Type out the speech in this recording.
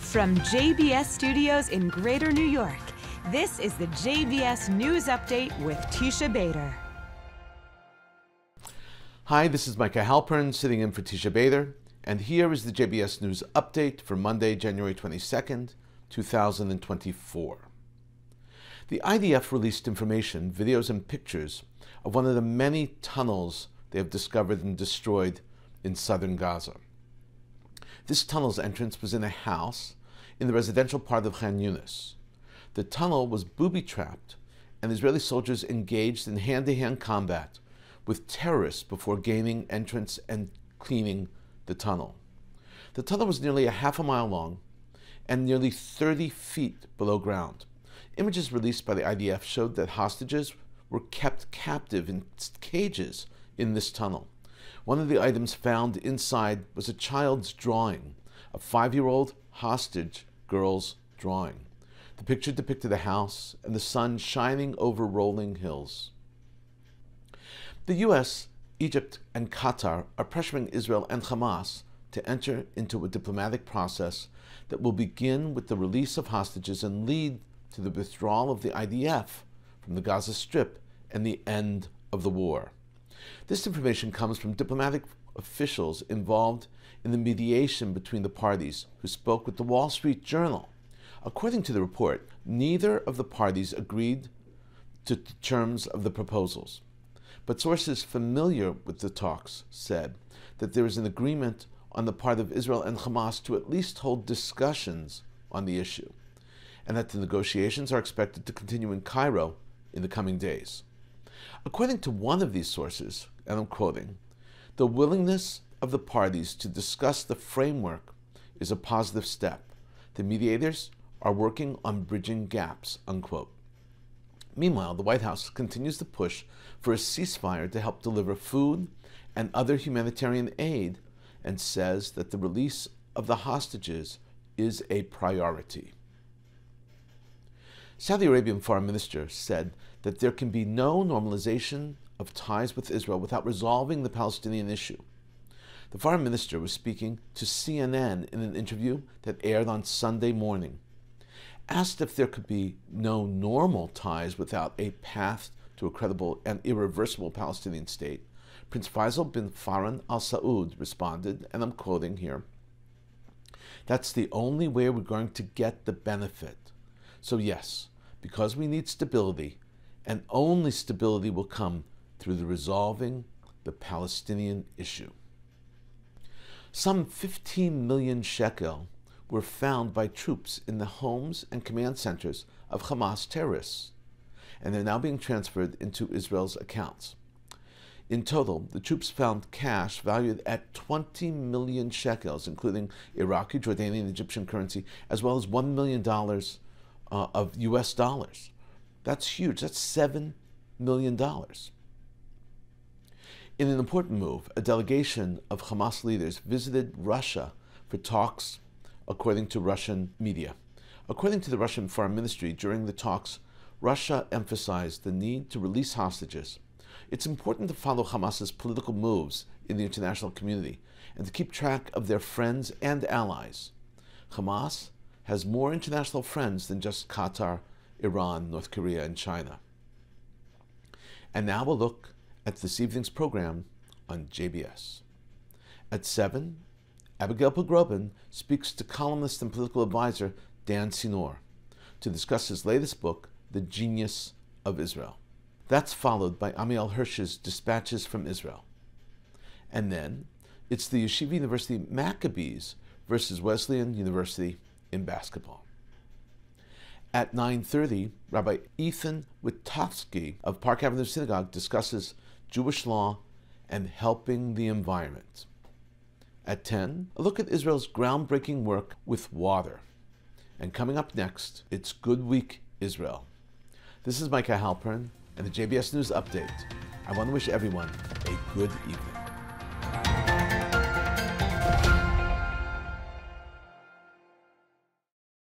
From JBS Studios in Greater New York, this is the JBS News Update with Tisha Bader. Hi, this is Micah Halpern sitting in for Tisha Bader, and here is the JBS News Update for Monday, January 22nd, 2024. The IDF released information, videos, and pictures of one of the many tunnels they have discovered and destroyed in southern Gaza. This tunnel's entrance was in a house in the residential part of Khan Yunis. The tunnel was booby-trapped, and Israeli soldiers engaged in hand-to-hand combat with terrorists before gaining entrance and cleaning the tunnel. The tunnel was nearly a half a mile long and nearly 30 feet below ground. Images released by the IDF showed that hostages were kept captive in cages in this tunnel. One of the items found inside was a child's drawing, a 5-year-old hostage girl's drawing. The picture depicted a house and the sun shining over rolling hills. The U.S., Egypt, and Qatar are pressuring Israel and Hamas to enter into a diplomatic process that will begin with the release of hostages and lead to the withdrawal of the IDF from the Gaza Strip and the end of the war. This information comes from diplomatic officials involved in the mediation between the parties who spoke with the Wall Street Journal. According to the report, neither of the parties agreed to the terms of the proposals. But sources familiar with the talks said that there is an agreement on the part of Israel and Hamas to at least hold discussions on the issue, and that the negotiations are expected to continue in Cairo in the coming days. According to one of these sources, and I'm quoting, "The willingness of the parties to discuss the framework is a positive step. The mediators are working on bridging gaps," unquote. Meanwhile, the White House continues to push for a ceasefire to help deliver food and other humanitarian aid and says that the release of the hostages is a priority. Saudi Arabian Foreign Minister said that there can be no normalization of ties with Israel without resolving the Palestinian issue. The Foreign Minister was speaking to CNN in an interview that aired on Sunday morning. Asked if there could be no normal ties without a path to a credible and irreversible Palestinian state, Prince Faisal bin Farhan Al Saud responded, and I'm quoting here, "That's the only way we're going to get the benefit. So yes, because we need stability, and only stability will come through the resolving the Palestinian issue." Some 15 million shekel were found by troops in the homes and command centers of Hamas terrorists, and they're now being transferred into Israel's accounts. In total, the troops found cash valued at 20 million shekels, including Iraqi, Jordanian, and Egyptian currency, as well as $1 million of US dollars. That's huge. That's $7 million. In an important move, a delegation of Hamas leaders visited Russia for talks, according to Russian media. According to the Russian Foreign Ministry, during the talks, Russia emphasized the need to release hostages. It's important to follow Hamas's political moves in the international community and to keep track of their friends and allies. Hamas has more international friends than just Qatar, Iran, North Korea, and China. And now we'll look at this evening's program on JBS. At 7, Abigail Pogrebin speaks to columnist and political advisor Dan Senor to discuss his latest book, The Genius of Israel. That's followed by Ammiel Hirsch's Dispatches from Israel. And then it's the Yeshiva University Maccabees versus Wesleyan University in basketball. At 9:30, Rabbi Witkovsky of Park Avenue Synagogue discusses Jewish law and helping the environment. At 10, a look at Israel's groundbreaking work with water. And coming up next, it's Good Week Israel. This is Micah Halpern and the JBS News Update. I want to wish everyone a good evening.